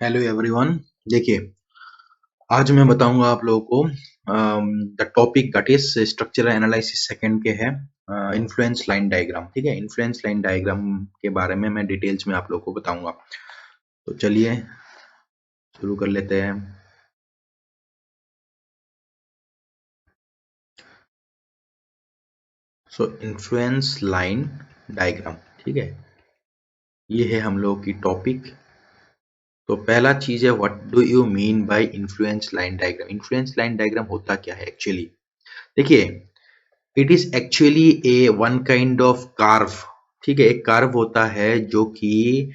Hello everyone. देखिए, आज मैं बताऊंगा आप लोगों को the topic that is structural analysis second के है इन्फ्लुएंस लाइन डायग्राम। ठीक है, इन्फ्लुएंस लाइन डायग्राम के बारे में मैं डिटेल्स में आप लोगों को बताऊंगा। तो चलिए शुरू कर लेते हैं। सो इन्फ्लुएंस लाइन डायग्राम, ठीक है, ये है हम लोगों की टॉपिक। तो पहला चीज है, what do you mean by influence line diagram. Influence line diagram होता क्या है एक्चुअली? देखिए, it is actually A one kind of curve. ठीक है, एक कार्व होता है जो कि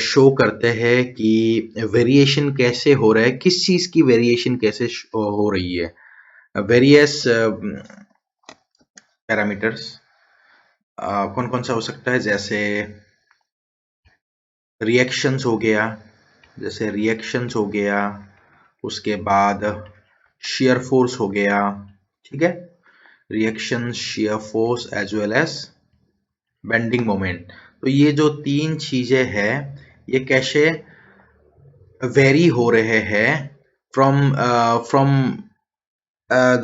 शो करते हैं कि वेरिएशन कैसे हो रहा है, किस चीज की वेरिएशन कैसे हो रही है। वेरियस पैरामीटर्स कौन कौन सा हो सकता है, जैसे रिएक्शंस हो गया, उसके बाद shear फोर्स हो गया। ठीक है, reaction, shear force as well as bending moment. तो ये जो तीन चीजें हैं, ये कैसे वेरी हो रहे हैं from from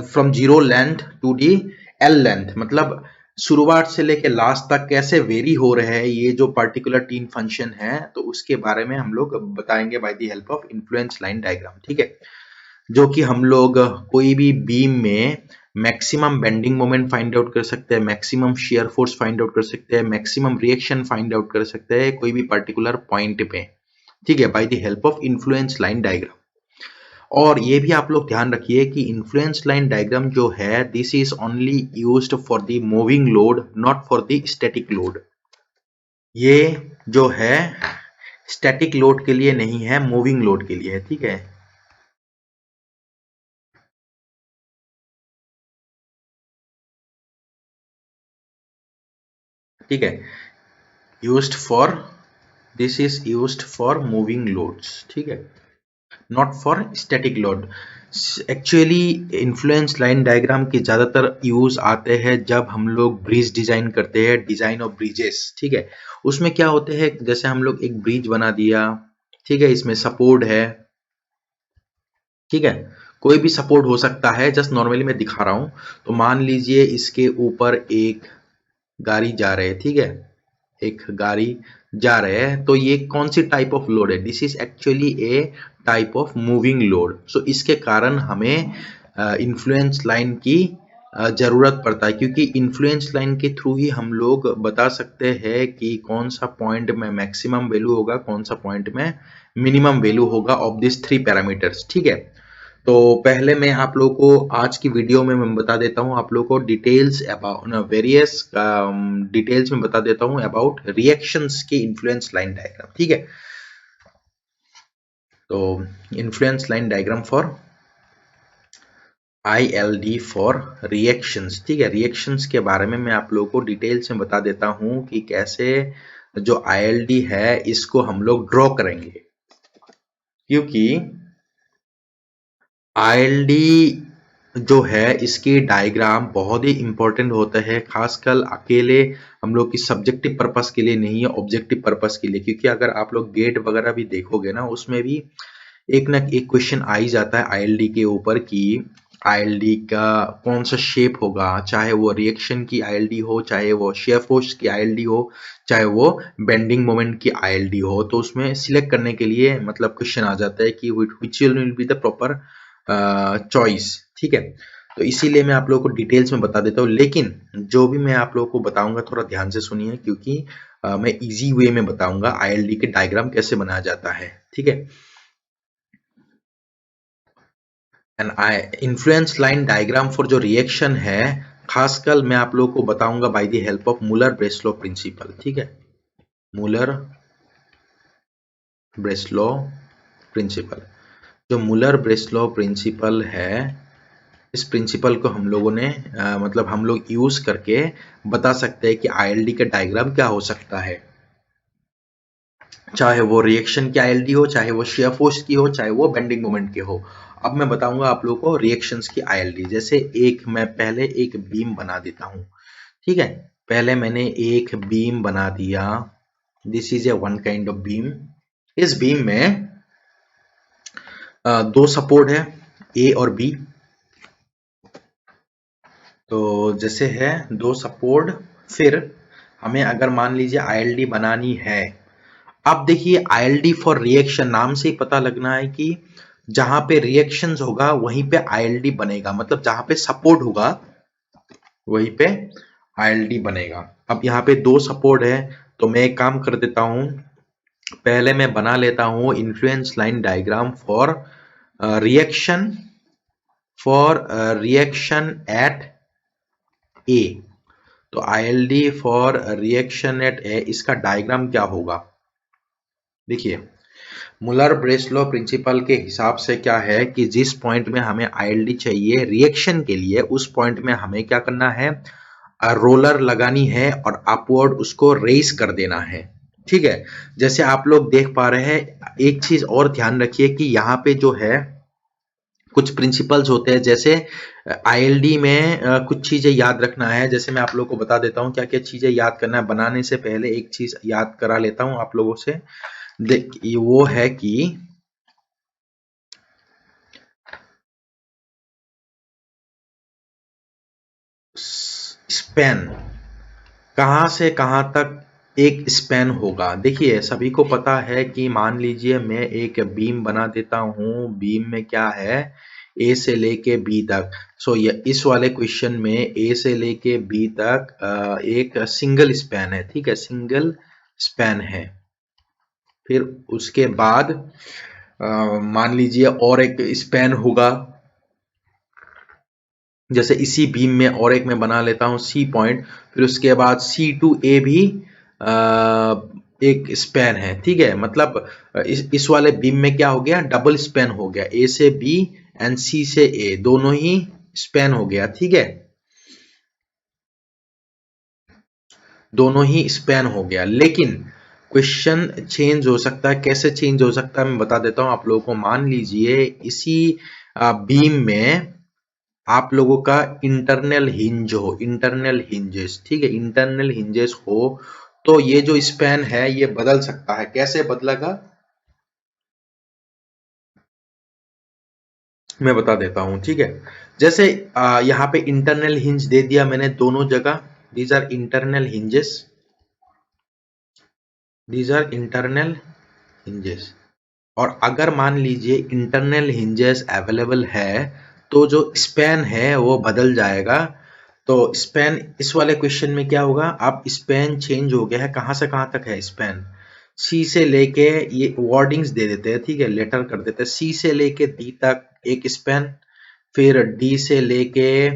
from zero length to the L length, मतलब शुरुआत से लेके लास्ट तक कैसे वेरी हो रहे हैं ये जो पर्टिकुलर तीन फंक्शन है, तो उसके बारे में हम लोग बताएंगे bye the help of influence line diagram. ठीक है, जो कि हम लोग कोई भी बीम में maximum bending moment find out कर सकते हैं, maximum shear force find out कर सकते हैं, मैक्सिमम रिएक्शन फाइंड आउट कर सकते हैं कोई भी पर्टिकुलर पॉइंट पे। ठीक है, bye the help of influence line diagram. और ये भी आप लोग ध्यान रखिए कि इन्फ्लुएंस लाइन डायग्राम जो है, this is only used for the moving load, not for the static load. ये जो है स्टैटिक लोड के लिए नहीं है, मूविंग लोड के लिए है। ठीक है, ठीक है, used for, this is used for moving loads. ठीक है, not for static load. Actually influence line diagram के ज्यादातर यूज आते हैं जब हम लोग ब्रिज डिजाइन करते हैं, डिजाइन ऑफ ब्रिजेस। ठीक है, उसमें क्या होते हैं, जैसे हम लोग एक ब्रिज बना दिया, ठीक है, इसमें सपोर्ट है। ठीक है, कोई भी सपोर्ट हो सकता है, जस्ट नॉर्मली मैं दिखा रहा हूं। तो मान लीजिए इसके ऊपर एक गाड़ी जा रहे है। ठीक है, एक गाड़ी जा रहे हैं, तो ये कौन सी टाइप ऑफ लोड है? This is actually a type of moving load. So इसके कारण हमें इन्फ्लुएंस लाइन की जरूरत पड़ता है, क्योंकि इन्फ्लुएंस लाइन के थ्रू ही हम लोग बता सकते हैं कि कौन सा पॉइंट में मैक्सिमम वैल्यू होगा, कौन सा पॉइंट में मिनिमम वैल्यू होगा ऑफ दिस थ्री पैरामीटर्स। ठीक है, तो पहले मैं आप लोगों को आज की वीडियो में मैं बता देता हूं आप लोगों को डिटेल्स अबाउट वेरियस डिटेल्स में बता देता हूं अबाउट रिएक्शंस की इन्फ्लुएंस लाइन डायग्राम। ठीक है, तो influence line diagram for ILD for reactions. ठीक है, रिएक्शंस के बारे में मैं आप लोगों को डिटेल्स में बता देता हूं कि कैसे जो ILD है इसको हम लोग ड्रॉ करेंगे, क्योंकि ILD जो है इसकी डायग्राम बहुत ही इंपॉर्टेंट होता है, खासकर अकेले हम लोग की सब्जेक्टिव पर्पस के लिए नहीं है, ऑब्जेक्टिव पर्पस के लिए। क्योंकि अगर आप लोग गेट वगैरह भी देखोगे ना, उसमें भी एक ना एक क्वेश्चन आ ही जाता है आईएलडी के ऊपर कि आईएलडी का कौन सा शेप होगा, चाहे वो रिएक्शन की आईएलडी हो, चाहे वो शेयर फोर्स की आईएलडी हो, चाहे वो बेंडिंग मोमेंट की आईएलडी हो। तो उसमें सिलेक्ट करने के लिए मतलब क्वेश्चन आ जाता है कि which will be the proper choice. ठीक है, तो इसीलिए मैं आप लोगों को डिटेल्स में बता देता हूँ, लेकिन जो भी मैं आप लोगों को बताऊंगा थोड़ा ध्यान से सुनिए, क्योंकि मैं इजी वे में बताऊंगा आईएलडी के डायग्राम कैसे बनाया जाता है। ठीक है, and influence line diagram for जो रिएक्शन है, खासकर मैं आप लोगों को बताऊंगा by the help of Muller Breslau principle. ठीक है, मूलर ब्रेसलो प्रिंसिपल। जो मूलर ब्रेसलो प्रिंसिपल है, इस प्रिंसिपल को हम लोगों ने मतलब हम लोग यूज करके बता सकते हैं कि आईएलडी का डायग्राम क्या हो सकता है, चाहे वो रिएक्शन की आईएलडी हो, चाहे वो शेयर फोर्स की हो, चाहे वो बेंडिंग मोमेंट के हो। अब मैं बताऊंगा आप लोगों को रिएक्शंस की आईएलडी। जैसे एक मैं पहले एक बीम बना देता हूं। ठीक है, पहले मैंने एक बीम बना दिया, this is A one kind of beam. इस बीम में दो सपोर्ट है ए और बी, तो जैसे है दो सपोर्ट, फिर हमें अगर मान लीजिए आईएलडी बनानी है। अब देखिए आईएलडी फॉर रिएक्शन, नाम से ही पता लगना है कि जहां पे रिएक्शंस होगा वहीं पे आईएलडी बनेगा, मतलब जहां पे सपोर्ट होगा वहीं पे आईएलडी बनेगा। अब यहाँ पे दो सपोर्ट है, तो मैं एक काम कर देता हूं, पहले मैं बना लेता हूं influence line diagram for reaction at A. तो ILD for reaction at A, इसका डायग्राम क्या होगा? देखिए मुलर ब्रेसलो प्रिंसिपल के हिसाब से क्या है कि जिस पॉइंट में हमें ILD चाहिए रिएक्शन के लिए, उस पॉइंट में हमें क्या करना है, रोलर लगानी है और अपवर्ड उसको रेस कर देना है। ठीक है, जैसे आप लोग देख पा रहे हैं। एक चीज और ध्यान रखिए कि यहाँ पे जो है कुछ प्रिंसिपल्स होते हैं, जैसे आईएलडी में कुछ चीजें याद रखना है। जैसे मैं आप लोगों को बता देता हूँ क्या क्या चीजें याद करना है। बनाने से पहले एक चीज याद करा लेता हूँ आप लोगों से, वो है कि स्पैन, कहां से कहां तक एक स्पैन होगा। देखिए सभी को पता है कि मान लीजिए मैं एक बीम बना देता हूं, बीम में क्या है, ए से लेके बी तक। सो ये इस वाले क्वेश्चन में ए से लेके बी तक एक सिंगल स्पैन है। ठीक है, सिंगल स्पैन है। फिर उसके बाद मान लीजिए और एक स्पैन होगा, जैसे इसी बीम में और एक मैं बना लेता हूं सी पॉइंट। फिर उसके बाद सी टू ए भी एक स्पैन है। ठीक है, मतलब इस वाले बीम में क्या हो गया, डबल स्पैन हो गया, ए से बी एंड सी से ए, दोनों ही स्पैन हो गया। ठीक है, दोनों ही स्पैन हो गया। लेकिन क्वेश्चन चेंज हो सकता है। कैसे चेंज हो सकता है मैं बता देता हूं आप लोगों को। मान लीजिए इसी बीम में आप लोगों का इंटरनल हिंज हो, इंटरनल हिंजेस। ठीक है, इंटरनल हिंजेस हो तो ये जो स्पैन है ये बदल सकता है। कैसे बदलेगा मैं बता देता हूं। ठीक है, जैसे यहाँ पे इंटरनल हिंज दे दिया मैंने दोनों जगह, these are internal hinges, these are internal hinges. और अगर मान लीजिए इंटरनल हिंजेस अवेलेबल है तो जो स्पैन है वो बदल जाएगा। तो स्पैन इस वाले क्वेश्चन में क्या होगा, अब स्पैन चेंज हो गया है। कहां से कहां तक है स्पैन, सी से लेके, ये वर्डिंग्स दे देते हैं। ठीक है, लेटर कर देते हैं, सी से लेके डी तक एक स्पैन, फिर डी से लेके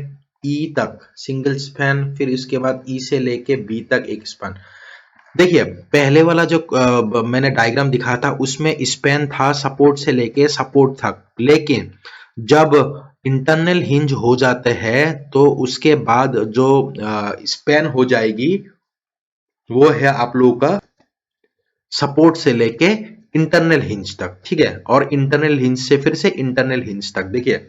ई तक सिंगल स्पैन, फिर इसके बाद ई से लेके बी तक एक स्पैन। देखिए पहले वाला जो मैंने डायग्राम दिखाया था उसमें स्पैन था सपोर्ट से लेके सपोर्ट तक, लेकिन जब इंटरनल हिंज हो जाते हैं तो उसके बाद जो स्पैन हो जाएगी वो है आप लोगों का सपोर्ट से लेके इंटरनल हिंज तक। ठीक है, और इंटरनल हिंज से फिर से इंटरनल हिंज तक। देखिए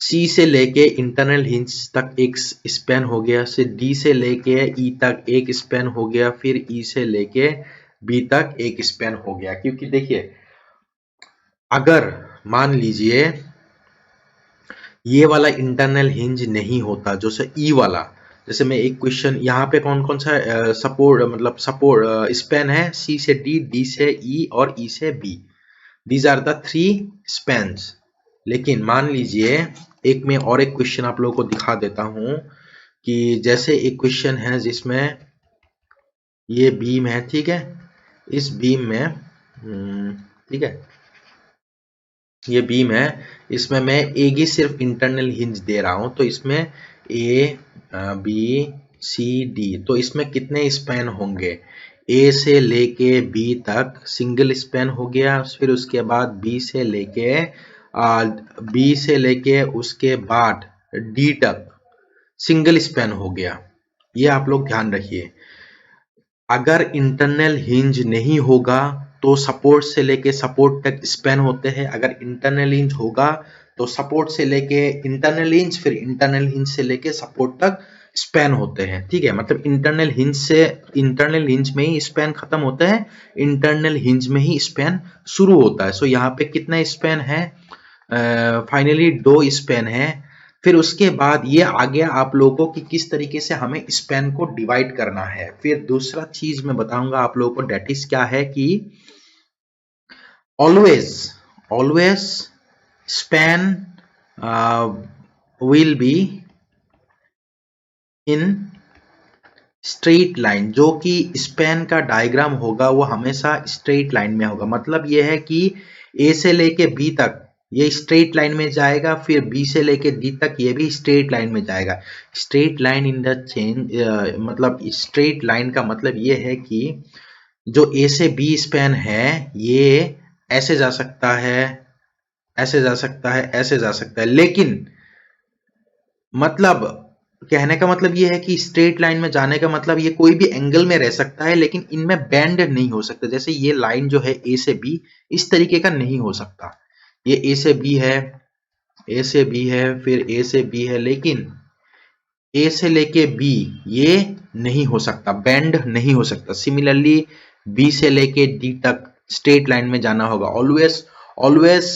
सी से लेके इंटरनल हिंज तक एक स्पैन हो गया, फिर डी से लेके ई तक एक स्पैन हो गया, फिर ई से लेके बी तक एक स्पैन हो गया। क्योंकि देखिए अगर मान लीजिए ये वाला इंटरनल हिंज नहीं होता, जो से ई वाला, जैसे मैं एक क्वेश्चन यहाँ पे कौन कौन सा सपोर्ट मतलब सपोर्ट स्पैन है, सी से डी, डी से ई और ई से B, these are the three spans. लेकिन मान लीजिए एक में और एक क्वेश्चन आप लोगों को दिखा देता हूं कि जैसे एक क्वेश्चन है जिसमें ये बीम है। ठीक है, इस बीम में ठीक है, ये बीम है, इसमें मैं एक ही सिर्फ इंटरनल हिंज दे रहा हूं। तो इसमें ए बी सी डी, तो इसमें कितने स्पैन होंगे, ए से लेके बी तक सिंगल स्पैन हो गया, फिर उसके बाद बी से लेके उसके बाद डी तक सिंगल स्पैन हो गया। ये आप लोग ध्यान रखिए। अगर इंटरनल हिंज नहीं होगा तो सपोर्ट से लेके सपोर्ट तक स्पैन होते हैं। अगर इंटरनल हिंज होगा तो सपोर्ट से लेके इंटरनल हिंज, फिर इंटरनल हिंज से लेके सपोर्ट तक स्पैन होते हैं, ठीक है। मतलब इंटरनल हिंज में ही स्पैन खत्म होता है, इंटरनल हिंज में ही स्पैन शुरू होता है। सो यहाँ पे कितना स्पैन है, फाइनली 2 स्पैन है। फिर उसके बाद ये आ गया आप लोगों को कि किस तरीके से हमें स्पैन को डिवाइड करना है। फिर दूसरा चीज मैं बताऊंगा आप लोगों को, डेट इज क्या है कि always span will be in straight line. जो कि स्पैन का डायग्राम होगा वो हमेशा स्ट्रेट लाइन में होगा। मतलब ये है कि ए से लेके बी तक ये स्ट्रेट लाइन में जाएगा, फिर बी से लेके डी तक ये भी स्ट्रेट लाइन में जाएगा। Straight line in the change, मतलब स्ट्रेट लाइन का मतलब ये है कि जो ए से बी स्पैन है ये ऐसे जा सकता है, ऐसे जा सकता है, ऐसे जा सकता है। लेकिन मतलब कहने का मतलब ये है कि स्ट्रेट लाइन में जाने का मतलब ये कोई भी एंगल में रह सकता है, लेकिन इनमें बेंड नहीं हो सकता। जैसे ये लाइन जो है ए से बी इस तरीके का नहीं हो सकता। ये ए से बी है, ए से बी है, फिर ए से बी है, लेकिन ए से लेके बी ये नहीं हो सकता, बेंड नहीं हो सकता। सिमिलरली बी से लेके डी तक स्ट्रेट लाइन में जाना होगा। Always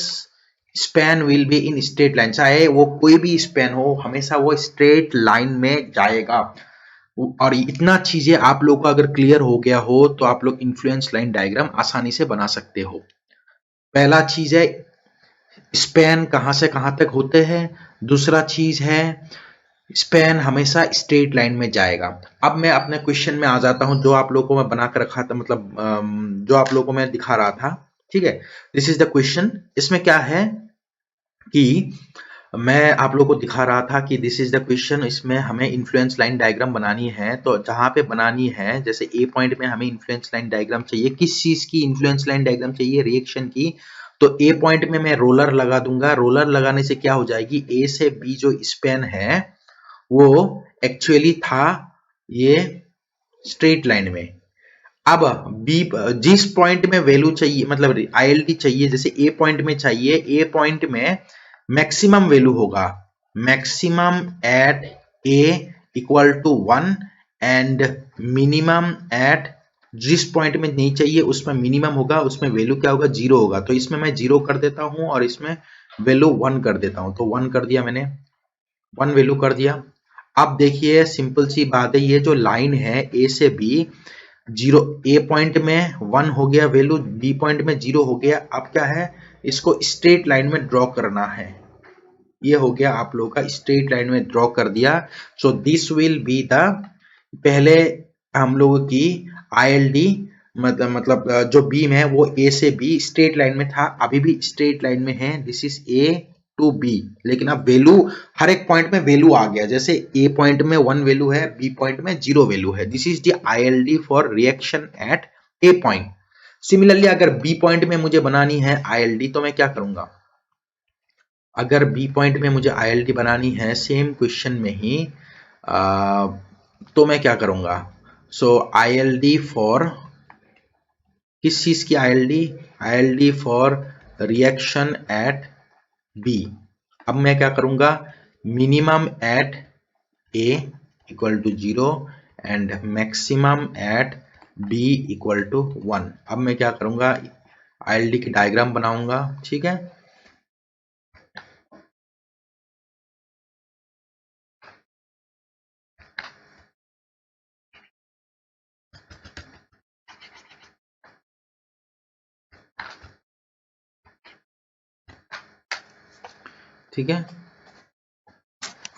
span will be in straight line, चाहे वो कोई भी स्पैन हो हमेशा वो स्ट्रेट लाइन में जाएगा। और इतना चीजें आप लोग को अगर क्लियर हो गया हो तो आप लोग इन्फ्लुएंस लाइन डायग्राम आसानी से बना सकते हो। पहला चीज है स्पैन कहां से कहां तक होते हैं, दूसरा चीज है स्पैन हमेशा स्ट्रेट लाइन में जाएगा। अब मैं अपने क्वेश्चन में आ जाता हूं जो आप लोगों को मैं बना कर रखा था, मतलब जो आप लोगों को मैं दिखा रहा था, ठीक है। This is the question. इसमें क्या है कि मैं आप लोगों को दिखा रहा था कि दिस इज द क्वेश्चन, इसमें हमें इन्फ्लुएंस लाइन डायग्राम बनानी है। तो जहां पे बनानी है, जैसे ए पॉइंट में हमें इन्फ्लुएंस लाइन डायग्राम चाहिए। किस चीज की इन्फ्लुएंस लाइन डायग्राम चाहिए? रिएक्शन की। तो ए पॉइंट में मैं रोलर लगा दूंगा। रोलर लगाने से क्या हो जाएगी, ए से बी जो स्पैन है वो एक्चुअली था ये स्ट्रेट लाइन में। अब बी जिस पॉइंट में वैल्यू चाहिए, मतलब आईएलडी चाहिए, जैसे ए पॉइंट में चाहिए, ए पॉइंट में मैक्सिमम वैल्यू होगा, maximum at A equal to 1 and minimum at, जिस पॉइंट में नहीं चाहिए उसमें मिनिमम होगा, उसमें वैल्यू क्या होगा, 0 होगा। तो इसमें मैं 0 कर देता हूं और इसमें वैल्यू 1 कर देता हूं। तो 1 कर दिया मैंने, 1 वैल्यू कर दिया। अब देखिए सिंपल सी बात है, ये जो लाइन है ए से बी, 0 ए पॉइंट में 1 हो गया वैल्यू, बी पॉइंट में 0 हो गया। अब क्या है, इसको स्ट्रेट लाइन में ड्रॉ करना है। ये हो गया आप लोगों का, स्ट्रेट लाइन में ड्रॉ कर दिया। So this will be the, पहले हम लोगों की आईएलडी, मतलब जो बीम है वो ए से बी स्ट्रेट लाइन में था, अभी भी स्ट्रेट लाइन में है। This is A to B, लेकिन अब वैल्यू हर एक पॉइंट में वैल्यू आ गया। जैसे ए पॉइंट में 1 वैल्यू है, बी पॉइंट में 0 वैल्यू है। This is the ILD for reaction at A point. Similarly अगर बी पॉइंट में मुझे बनानी है आईएलडी तो मैं क्या करूंगा, अगर बी पॉइंट में मुझे आईएलडी बनानी है सेम क्वेश्चन में ही, तो मैं क्या करूंगा, सो आईएलडी फॉर किस चीज की ILD, ILD for reaction at B. अब मैं क्या करूंगा, minimum at A equal to 0 and maximum at B equal to 1। अब मैं क्या करूंगा, आईएलडी की डायग्राम बनाऊंगा, ठीक है। ठीक है,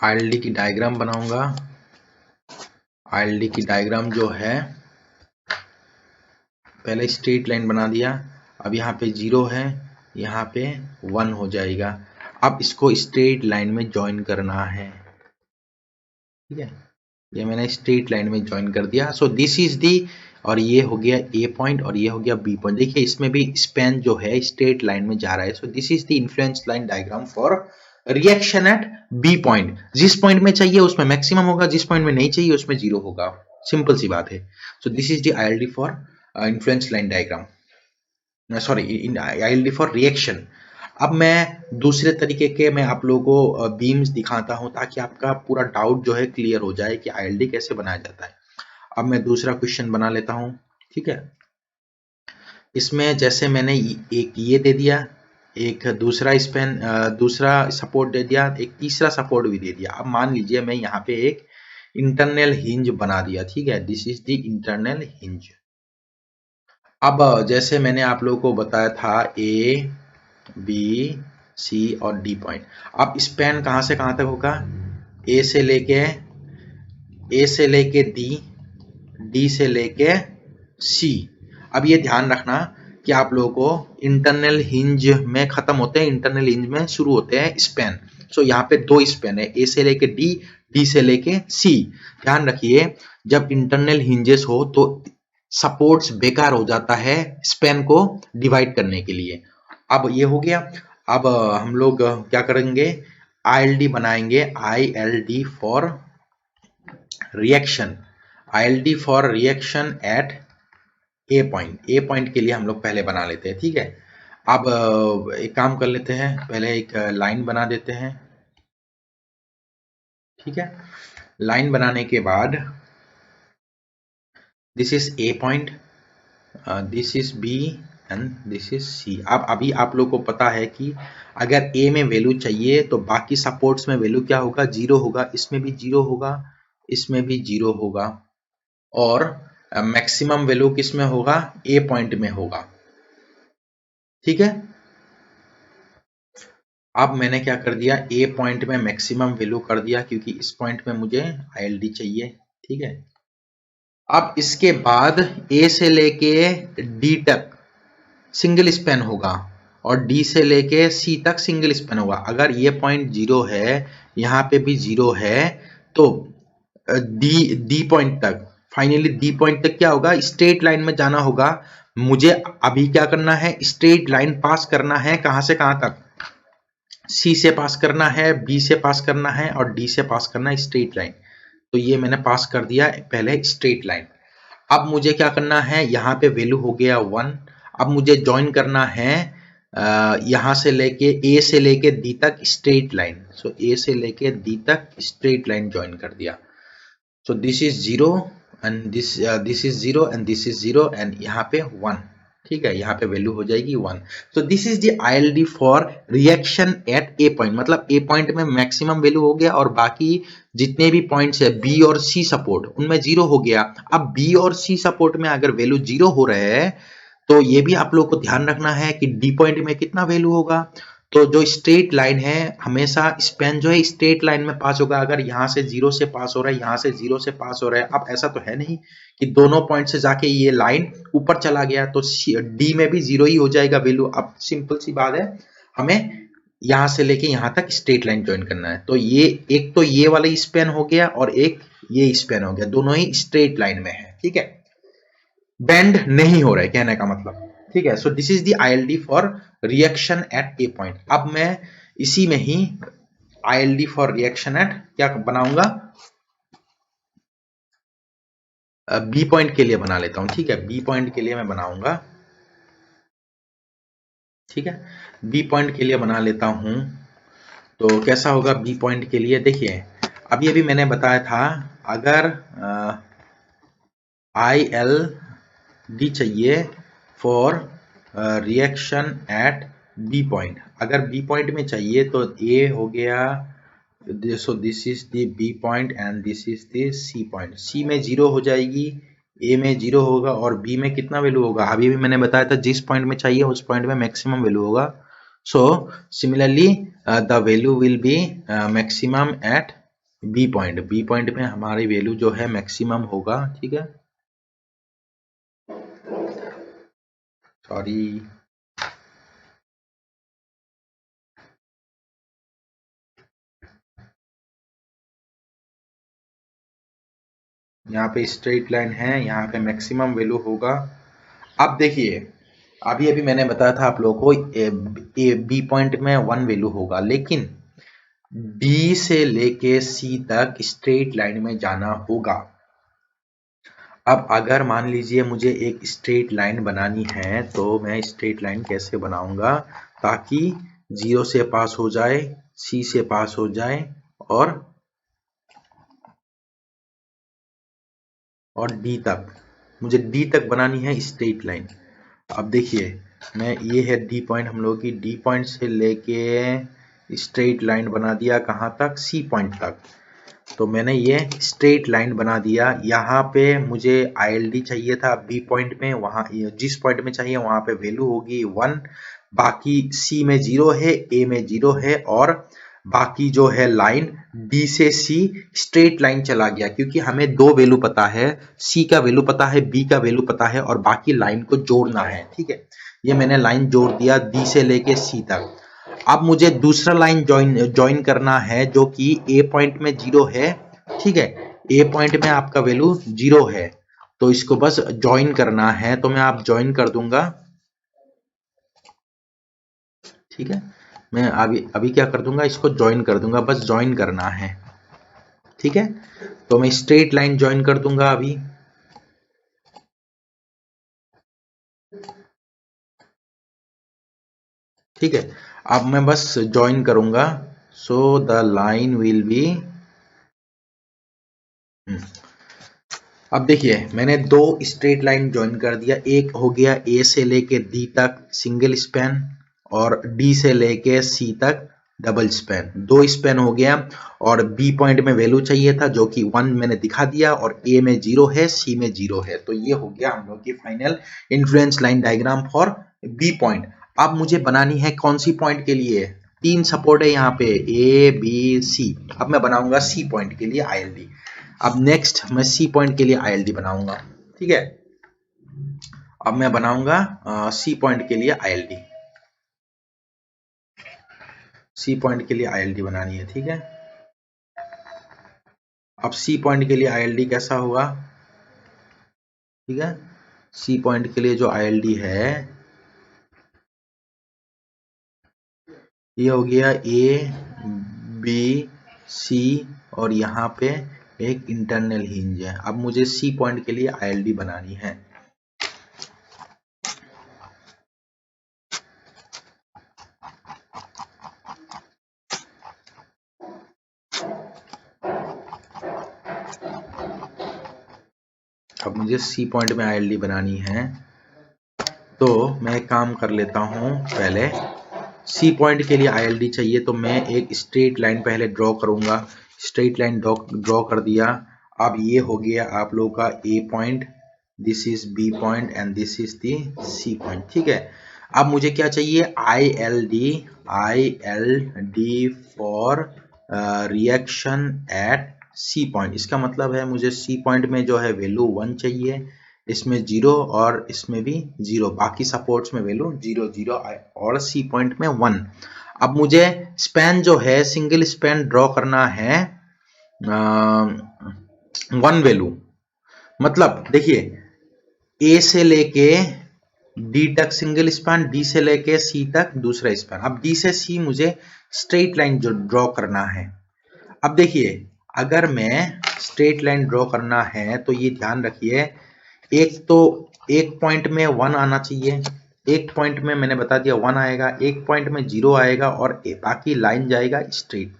आईएलडी की डायग्राम बनाऊंगा। आईएलडी की डायग्राम जो है, पहले स्ट्रेट लाइन बना दिया, अब यहाँ पे 0 है, यहाँ पे 1 हो जाएगा। अब इसको स्ट्रेट लाइन में ज्वाइन करना है, ठीक है। ये मैंने स्ट्रेट लाइन में ज्वाइन कर दिया। सो दिस इज दी, और ये हो गया ए पॉइंट और ये हो गया बी पॉइंट। देखिए इसमें भी स्पैन जो है स्ट्रेट लाइन में जा रहा है। So this is the influence line diagram for reaction at B point. जिस पॉइंट में चाहिए उसमें मैक्सिमम होगा, जिस पॉइंट में नहीं चाहिए उसमें 0 होगा। सिंपल सी बात है। So this is the ILD for influence line diagram, sorry ILD for reaction. अब मैं दूसरे तरीके के मैं आप लोगों को बीम्स दिखाता हूं ताकि आपका पूरा डाउट जो है क्लियर हो जाए कि आईएलडी कैसे बनाया जाता है। अब मैं दूसरा क्वेश्चन बना लेता हूं, ठीक है। इसमें जैसे मैंने एक ये दे दिया, एक दूसरा स्पैन दूसरा सपोर्ट दे दिया, एक तीसरा सपोर्ट भी दे दिया। अब मान लीजिए मैं यहाँ पे एक इंटरनल हिंज बना दिया, ठीक है। This is the internal hinge. अब जैसे मैंने आप लोगों को बताया था ए बी सी और डी पॉइंट। अब स्पैन कहां से कहां तक होगा? ए से लेके डी से लेके सी। अब ये ध्यान रखना कि आप लोगों को इंटरनल हिंज में खत्म होते हैं, इंटरनल हिंज में शुरू होते हैं स्पैन। सो यहाँ पे दो स्पैन है, ए से लेके डी से लेके सी। ध्यान रखिए जब इंटरनल हिंजेस हो तो सपोर्ट्स बेकार हो जाता है स्पैन को डिवाइड करने के लिए। अब ये हो गया। अब हम लोग क्या करेंगे? आईएलडी बनाएंगे, ILD for reaction, ILD for reaction at A point. A point के लिए हम लोग पहले बना लेते हैं, ठीक है। अब एक काम कर लेते हैं, पहले एक लाइन बना देते हैं, ठीक है। लाइन बनाने के बाद this is A point, this is B and this is C. अब अभी आप लोग को पता है कि अगर ए में वैल्यू चाहिए तो बाकी सपोर्ट्स में वैल्यू क्या होगा? 0 होगा। इसमें भी 0 होगा, इसमें भी 0 होगा, और मैक्सिमम वैल्यू किस में होगा? ए पॉइंट में होगा, ठीक है। अब मैंने क्या कर दिया? ए पॉइंट में मैक्सिमम वैल्यू कर दिया क्योंकि इस पॉइंट में मुझे आईएलडी चाहिए, ठीक है। अब इसके बाद ए से लेके डी तक सिंगल स्पैन होगा और डी से लेके सी तक सिंगल स्पैन होगा। अगर ये पॉइंट 0 है, यहाँ पे भी 0 है, तो डी पॉइंट तक, फाइनली डी पॉइंट तक क्या होगा? स्ट्रेट लाइन में जाना होगा। मुझे अभी क्या करना है? स्ट्रेट लाइन पास करना है। कहां से कहां तक? सी से पास करना है, बी से पास करना है और डी से पास करना है, स्ट्रेट लाइन। तो ये मैंने पास कर दिया पहले स्ट्रेट लाइन। अब मुझे क्या करना है? यहाँ पे वैल्यू हो गया 1। अब मुझे ज्वाइन करना है यहाँ से लेके ए से लेके डी तक स्ट्रेट लाइन। सो ए से लेके डी तक स्ट्रेट लाइन ज्वाइन कर दिया। सो this is 0 and this is 0 and this is 0 and यहाँ पे 1, ठीक है। यहाँ पे वैल्यू हो जाएगी 1। सो this is the ILD for reaction at A point. मतलब ए पॉइंट में मैक्सिमम वैल्यू हो गया और बाकी जितने भी पॉइंट्स है बी और सी सपोर्ट उनमें 0 हो गया। अब बी और सी सपोर्ट में अगर वैल्यू 0 हो रहे हैं तो ये भी आप लोग को ध्यान रखना है कि डी पॉइंट में कितना वैल्यू होगा। तो जो स्ट्रेट लाइन है हमेशा स्पैन जो है स्ट्रेट लाइन में पास होगा। अगर यहाँ से 0 से पास हो रहा है, यहाँ से 0 से पास हो रहा है, अब ऐसा तो है नहीं कि दोनों पॉइंट से जाके ये लाइन ऊपर चला गया तो डी में भी 0 ही हो जाएगा वैल्यू। अब सिंपल सी बात है, हमें यहाँ से लेके यहाँ तक स्ट्रेट लाइन ज्वाइन करना है। तो ये एक तो ये वाला स्पैन हो गया और एक ये स्पैन हो गया, दोनों ही स्ट्रेट लाइन में है, ठीक है। बेंड नहीं हो रहा है कहने का मतलब, ठीक है। So this is the ILD for reaction at A point. अब मैं इसी में ही आईएलडी फॉर रिएक्शन एट क्या बनाऊंगा? बी पॉइंट के लिए बना लेता हूं, ठीक है। बी पॉइंट के लिए मैं बनाऊंगा, ठीक है। बी पॉइंट के लिए बना लेता हूं। तो कैसा होगा बी पॉइंट के लिए? देखिए अभी अभी मैंने बताया था अगर आईएलडी चाहिए for reaction at B point. अगर बी पॉइंट में चाहिए तो ए हो गया, so this is the B point and this is the C point. C में 0 हो जाएगी, ए में 0 होगा और बी में कितना वैल्यू होगा? अभी भी मैंने बताया था जिस पॉइंट में चाहिए उस पॉइंट में मैक्सिमम वैल्यू होगा। So similarly the value will be maximum at B point. B point में हमारी वैल्यू जो है मैक्सिमम होगा, ठीक है। सॉरी, यहाँ पे स्ट्रेट लाइन है, यहाँ पे मैक्सिमम वैल्यू होगा। अब देखिए अभी अभी मैंने बताया था आप लोगों को बी पॉइंट में 1 वैल्यू होगा, लेकिन डी से लेके सी तक स्ट्रेट लाइन में जाना होगा। अब अगर मान लीजिए मुझे एक स्ट्रेट लाइन बनानी है तो मैं स्ट्रेट लाइन कैसे बनाऊंगा ताकि 0 से पास हो जाए, C से पास हो जाए और D तक, मुझे D तक बनानी है स्ट्रेट लाइन। अब देखिए मैं, ये है D पॉइंट हम लोग की, D पॉइंट से लेके स्ट्रेट लाइन बना दिया कहाँ तक, C पॉइंट तक। तो मैंने ये स्ट्रेट लाइन बना दिया। यहाँ पे मुझे ILD चाहिए था B पॉइंट में, वहाँ जिस पॉइंट में चाहिए वहाँ पे वैल्यू होगी 1, बाकी C में 0 है, A में 0 है, और बाकी जो है लाइन D से C स्ट्रेट लाइन चला गया, क्योंकि हमें दो वैल्यू पता है, C का वैल्यू पता है, B का वैल्यू पता है, और बाकी लाइन को जोड़ना है। ठीक है, ये मैंने लाइन जोड़ दिया D से लेके C तक। अब मुझे दूसरा लाइन ज्वाइन करना है जो कि A पॉइंट में 0 है। ठीक है, A पॉइंट में आपका वैल्यू 0 है, तो इसको बस ज्वाइन करना है, तो मैं आप ज्वाइन कर दूंगा। ठीक है, मैं अभी क्या कर दूंगा, इसको ज्वाइन कर दूंगा, बस ज्वाइन करना है। ठीक है, तो मैं स्ट्रेट लाइन ज्वाइन कर दूंगा अभी। ठीक है, अब मैं बस ज्वाइन करूंगा, so the line will be, अब देखिए मैंने दो स्ट्रेट लाइन ज्वाइन कर दिया। एक हो गया A से लेके D तक सिंगल स्पैन, और D से लेके C तक डबल स्पैन, दो स्पैन हो गया। और B पॉइंट में वैल्यू चाहिए था जो कि 1 मैंने दिखा दिया, और A में 0 है, C में 0 है। तो ये हो गया हम लोग की final influence line diagram for B point. अब मुझे बनानी है कौन सी पॉइंट के लिए, तीन सपोर्ट है यहाँ पे A B C। अब मैं बनाऊंगा C पॉइंट के लिए ILD। अब नेक्स्ट मैं C पॉइंट के लिए ILD बनाऊंगा। ठीक है, अब मैं बनाऊंगा C पॉइंट के लिए ILD। C पॉइंट के लिए ILD बनानी है। ठीक है, अब C पॉइंट के लिए ILD कैसा होगा। ठीक है, C पॉइंट के लिए जो ILD है ये हो गया A B C, और यहाँ पे एक इंटरनल हिंज है। अब मुझे C पॉइंट के लिए ILD बनानी है। अब मुझे C पॉइंट में ILD बनानी है, तो मैं एक काम कर लेता हूँ। पहले C पॉइंट के लिए ILD चाहिए, तो मैं एक स्ट्रेट लाइन पहले ड्रॉ करूंगा। स्ट्रेट लाइन ड्रॉ कर दिया। अब ये हो गया आप लोगों का A point, this is B point, and this is the C point. ठीक है, अब मुझे क्या चाहिए, ILD for reaction eight C point. इसका मतलब है मुझे C पॉइंट में जो है वैल्यू 1 चाहिए, इसमें 0 और इसमें भी 0, बाकी सपोर्ट्स में वैल्यू 0 0 और C पॉइंट में 1। अब मुझे स्पैन जो है सिंगल स्पैन ड्रॉ करना है 1 वैल्यू, मतलब देखिए A से लेके D तक सिंगल स्पैन, D से लेके C तक दूसरा स्पैन। अब D से C मुझे स्ट्रेट लाइन जो ड्रॉ करना है। अब देखिए अगर मैं स्ट्रेट लाइन ड्रॉ करना है तो ये ध्यान रखिए, एक तो एक पॉइंट में 1 आना चाहिए, एक पॉइंट में मैंने बता दिया 1 आएगा, एक पॉइंट में 0 आएगा, और बाकी लाइन जाएगा स्ट्रेट।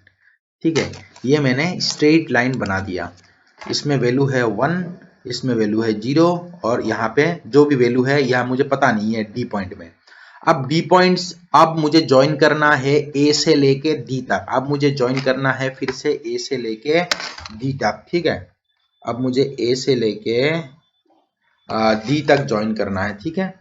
ठीक है, ये मैंने स्ट्रेट लाइन बना दिया। इसमें वैल्यू है 1, इसमें वैल्यू है 0, और यहाँ पे जो भी वैल्यू है यह मुझे पता नहीं है D पॉइंट में। अब B पॉइंट्स, अब मुझे ज्वाइन करना है A से लेके D तक। अब मुझे ज्वाइन करना है फिर से A से लेके D तक। ठीक है, अब मुझे A से लेके D तक ज्वाइन करना है। ठीक है,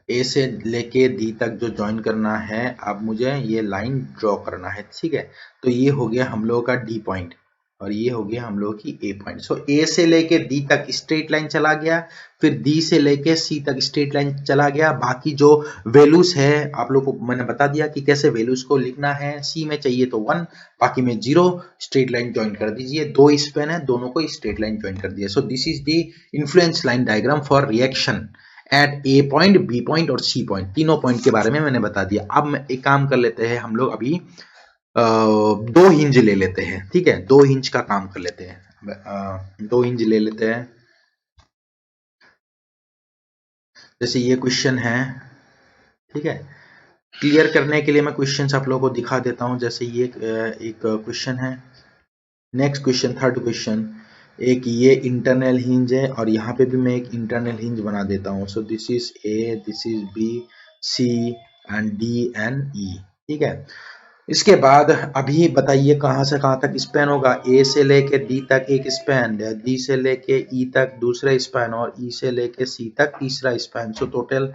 A से लेके D तक जो ज्वाइन करना है, अब मुझे ये लाइन ड्रॉ करना है। ठीक है, तो ये हो गया हम लोगों का D पॉइंट, और ये हो गया हम लोगों की A पॉइंट। सो A से लेके D तक स्ट्रेट लाइन चला गया, फिर D से लेके C तक स्ट्रेट लाइन चला गया। बाकी जो वैल्यूज है आप लोग को मैंने बता दिया कि कैसे वैल्यूज को लिखना है। C में चाहिए तो 1, बाकी में 0, स्ट्रेट लाइन ज्वाइन कर दीजिए। दो स्पैन है, दोनों को स्ट्रेट लाइन ज्वाइन कर दिया। सो this is the influence line diagram for reaction eight A point, B point और C पॉइंट। तीनों पॉइंट के बारे में मैंने बता दिया। अब मैं एक काम कर लेते हैं, हम लोग अभी दो हिंज ले लेते हैं। ठीक है, दो हिंज का काम कर लेते हैं। दो हिंज ले लेते हैं। जैसे ये क्वेश्चन है, ठीक है, क्लियर करने के लिए मैं क्वेश्चंस आप लोगों को दिखा देता हूं। जैसे ये एक क्वेश्चन है, नेक्स्ट क्वेश्चन, थर्ड क्वेश्चन, एक ये इंटरनल हिंज है और यहाँ पे भी मैं एक इंटरनल हिंज बना देता हूँ। So this is A, this is B, C and D and E. ठीक है, इसके बाद अभी बताइए कहाँ से कहाँ तक स्पैन होगा। ए से लेके डी तक एक स्पैन, डी से लेके ई तक दूसरा स्पैन और ई से लेके सी तक तीसरा स्पैन। सो टोटल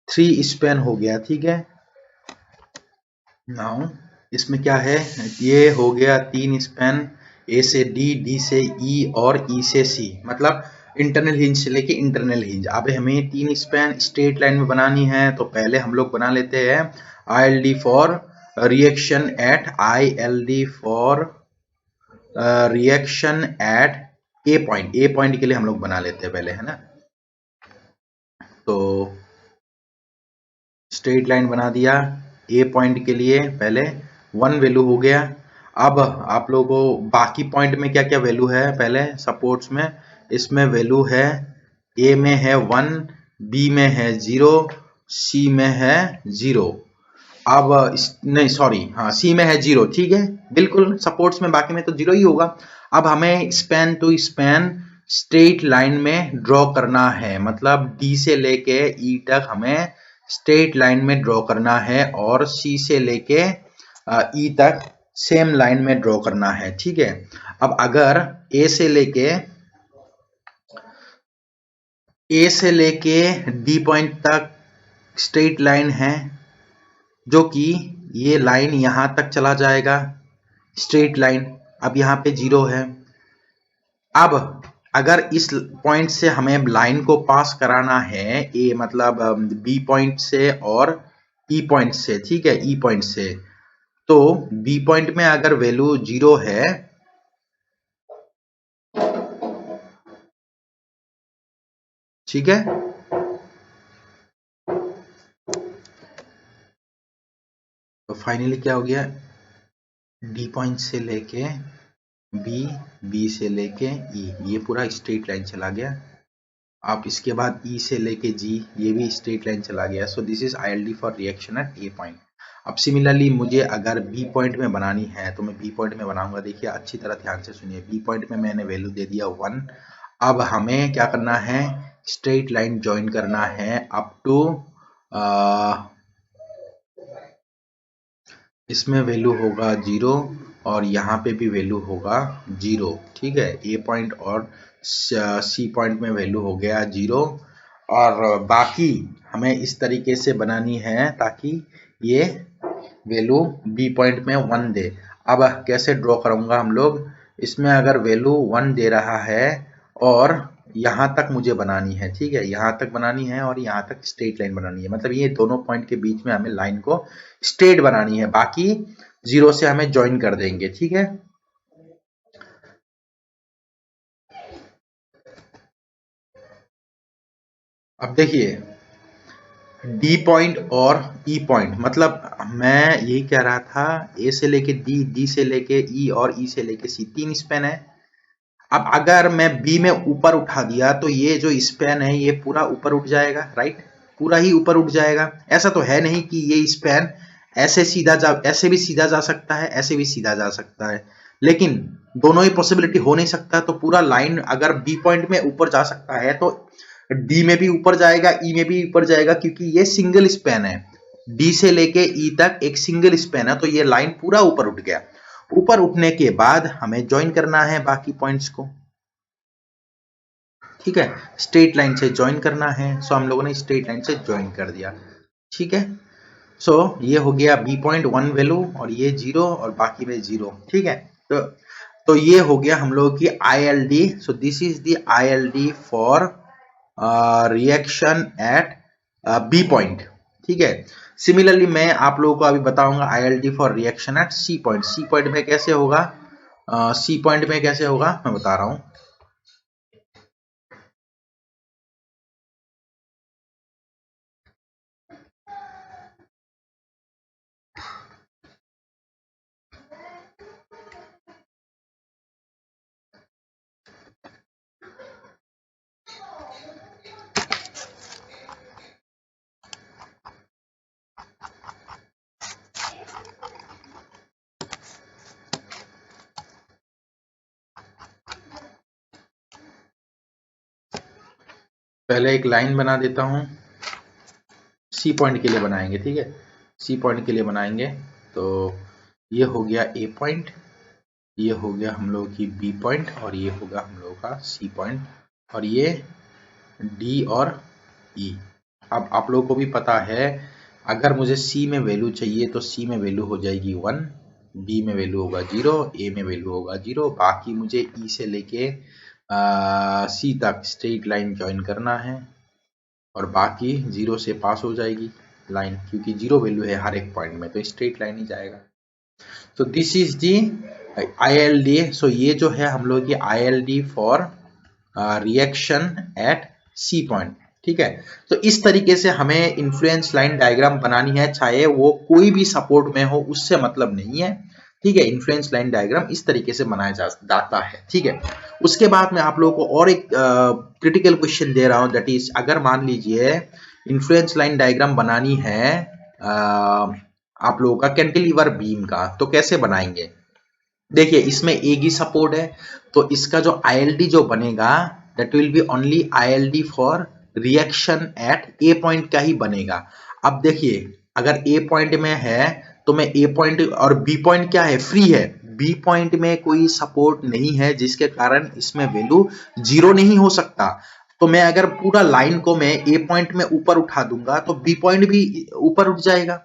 3 स्पैन हो गया। ठीक है, नाउ इसमें क्या है, ये हो गया 3 स्पैन, ए से डी, डी से ई और ई से सी, मतलब इंटरनल हिंज से लेके इंटरनल हिंज। अब हमें 3 स्पैन स्ट्रेट लाइन में बनानी है, तो पहले हम लोग बना लेते हैं ILD for reaction eight, ILD for reaction at A point. A point के लिए हम लोग बना लेते हैं पहले, है ना। तो स्ट्रेट लाइन बना दिया ए पॉइंट के लिए, पहले 1 वैल्यू हो गया। अब आप लोगों को बाकी पॉइंट में क्या क्या वैल्यू है, पहले सपोर्ट्स में, इसमें वैल्यू है ए में है 1, बी में है 0, सी में है 0। अब नहीं सॉरी, हाँ सी में है 0। ठीक है, बिल्कुल सपोर्ट्स में, बाकी में तो 0 ही होगा। अब हमें span to span straight line में ड्रॉ करना है, मतलब डी से लेके ई तक हमें स्ट्रेट लाइन में ड्रॉ करना है और सी से लेके ई तक सेम लाइन में ड्रॉ करना है। ठीक है, अब अगर ए से लेके डी पॉइंट तक स्ट्रेट लाइन है, जो कि ये लाइन यहां तक चला जाएगा स्ट्रेट लाइन। अब यहाँ पे 0 है। अब अगर इस पॉइंट से हमें लाइन को पास कराना है, ए मतलब बी पॉइंट से और ई पॉइंट से, ठीक है, ई पॉइंट से, तो बी पॉइंट में अगर वैल्यू 0 है, ठीक है, तो फाइनली क्या हो गया, डी पॉइंट से लेके बी, बी से लेके ई, ये पूरा स्ट्रेट लाइन चला गया। आप इसके बाद ई से लेके जी, ये भी स्ट्रेट लाइन चला गया। So this is ILD for reaction at A point. अब सिमिलरली मुझे अगर बी पॉइंट में बनानी है तो मैं बी पॉइंट में बनाऊंगा। देखिए अच्छी तरह ध्यान से सुनिए, बी पॉइंट में मैंने वैल्यू दे दिया 1। अब हमें क्या करना है, स्ट्रेट लाइन ज्वाइन करना है अप टू, इसमें वैल्यू होगा 0 और यहाँ पे भी वैल्यू होगा 0। ठीक है, ए पॉइंट और सी पॉइंट में वैल्यू हो गया 0, और बाकी हमें इस तरीके से बनानी है ताकि ये वैल्यू बी पॉइंट में 1 दे। अब कैसे ड्रॉ करूंगा हम लोग, इसमें अगर वैल्यू 1 दे रहा है और यहाँ तक मुझे बनानी है, ठीक है, यहाँ तक बनानी है और यहाँ तक स्ट्रेट लाइन बनानी है, मतलब ये दोनों पॉइंट के बीच में हमें लाइन को स्ट्रेट बनानी है, बाकी 0 से हमें ज्वाइन कर देंगे। ठीक है, अब देखिए डी पॉइंट और ई पॉइंट, मतलब मैं यही कह रहा था, ए से लेके डी, डी से लेके ई और ई से लेके सी, 3 स्पैन है। अब अगर मैं बी में ऊपर उठा दिया तो ये जो स्पैन है ये पूरा ऊपर उठ जाएगा, राइट, पूरा ही ऊपर उठ जाएगा। ऐसा तो है नहीं कि ये स्पैन ऐसे भी सीधा जा सकता है, ऐसे भी सीधा जा सकता है, लेकिन दोनों ही पॉसिबिलिटी हो नहीं सकता। तो पूरा लाइन अगर बी पॉइंट में ऊपर जा सकता है तो डी में भी ऊपर जाएगा, ई में भी ऊपर जाएगा, क्योंकि ये सिंगल स्पैन है। डी से लेके ई तक एक सिंगल स्पैन है, तो ये लाइन पूरा ऊपर उठ गया। ऊपर उठने के बाद हमें ज्वाइन करना है बाकी पॉइंट्स को, ठीक है, स्ट्रेट लाइन से ज्वाइन करना है। सो हम लोगों ने स्ट्रेट लाइन से ज्वाइन कर दिया। ठीक है, सो ये हो गया बी पॉइंट 1 वैल्यू और ये 0 और बाकी में 0। ठीक है, तो ये हो गया हम लोगों की ILD। So this is the ILD for reaction at B point. ठीक है, सिमिलरली मैं आप लोगों को अभी बताऊंगा ILD for reaction at C point. C point में कैसे होगा, सी पॉइंट में कैसे होगा मैं बता रहा हूं। पहले एक लाइन बना देता हूँ, सी पॉइंट के लिए बनाएंगे, ठीक है, सी पॉइंट के लिए बनाएंगे। तो ये हो गया ए पॉइंट, ये हो गया हम लोगों की बी पॉइंट, और ये होगा हम लोगों का सी पॉइंट, और ये डी और ई। अब आप लोगों को भी पता है, अगर मुझे सी में वैल्यू चाहिए तो सी में वैल्यू हो जाएगी 1, बी में वैल्यू होगा 0, ए में वैल्यू होगा 0। बाकी मुझे ई से लेके सी तक स्ट्रेट लाइन ज्वाइन करना है, और बाकी 0 से पास हो जाएगी लाइन, क्योंकि 0 वैल्यू है हर एक पॉइंट में, तो स्ट्रेट लाइन ही जाएगा। तो दिस इज दी ILD। सो ये जो है हम लोग की ILD for reaction at C point, ठीक है। तो इस तरीके से हमें इन्फ्लुएंस लाइन डायग्राम बनानी है, चाहे वो कोई भी सपोर्ट में हो, उससे मतलब नहीं है, ठीक है। इन्फ्लुएंस लाइन डायग्राम इस तरीके से बनाया जाता है, ठीक है। उसके बाद में आप लोगों को और एक क्रिटिकल क्वेश्चन दे रहा हूं, दैट इज अगर मान लीजिए इन्फ्लुएंस लाइन डायग्राम बनानी है आप लोगों का कैंटिलीवर बीम का, तो कैसे बनाएंगे। देखिए इसमें एक ही सपोर्ट है, तो इसका जो ILD जो बनेगा that will be only ILD for reaction at A point का ही बनेगा। अब देखिए अगर ए पॉइंट में है तो मैं ए पॉइंट, और बी पॉइंट क्या है, फ्री है, बी पॉइंट में कोई सपोर्ट नहीं है, जिसके कारण इसमें वैल्यू 0 नहीं हो सकता। तो मैं अगर पूरा लाइन को मैं ए पॉइंट में ऊपर उठा दूंगा तो बी पॉइंट भी ऊपर उठ जाएगा।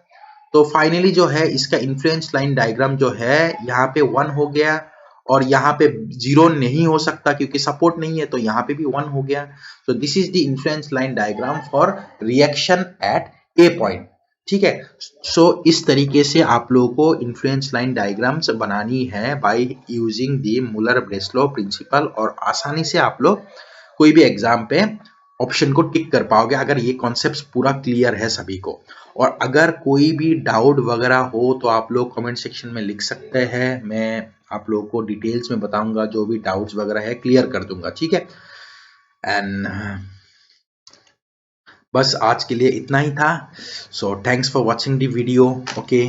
तो फाइनली जो है इसका इन्फ्लुएंस लाइन डायग्राम जो है यहाँ पे 1 हो गया, और यहाँ पे 0 नहीं हो सकता क्योंकि सपोर्ट नहीं है, तो यहाँ पे भी 1 हो गया। तो this is the influence line diagram for reaction at A point, ठीक है। सो इस तरीके से आप लोगों को इन्फ्लुएंस लाइन डायग्राम्स बनानी है by using the Muller Breslau principle, और आसानी से आप लोग कोई भी एग्जाम पे ऑप्शन को टिक कर पाओगे अगर ये कॉन्सेप्ट्स पूरा क्लियर है सभी को। और अगर कोई भी डाउट वगैरह हो तो आप लोग कमेंट सेक्शन में लिख सकते हैं, मैं आप लोगों को डिटेल्स में बताऊंगा, जो भी डाउट्स वगैरह है क्लियर कर दूंगा, ठीक है। एंड बस आज के लिए इतना ही था। So thanks for watching the video, okay.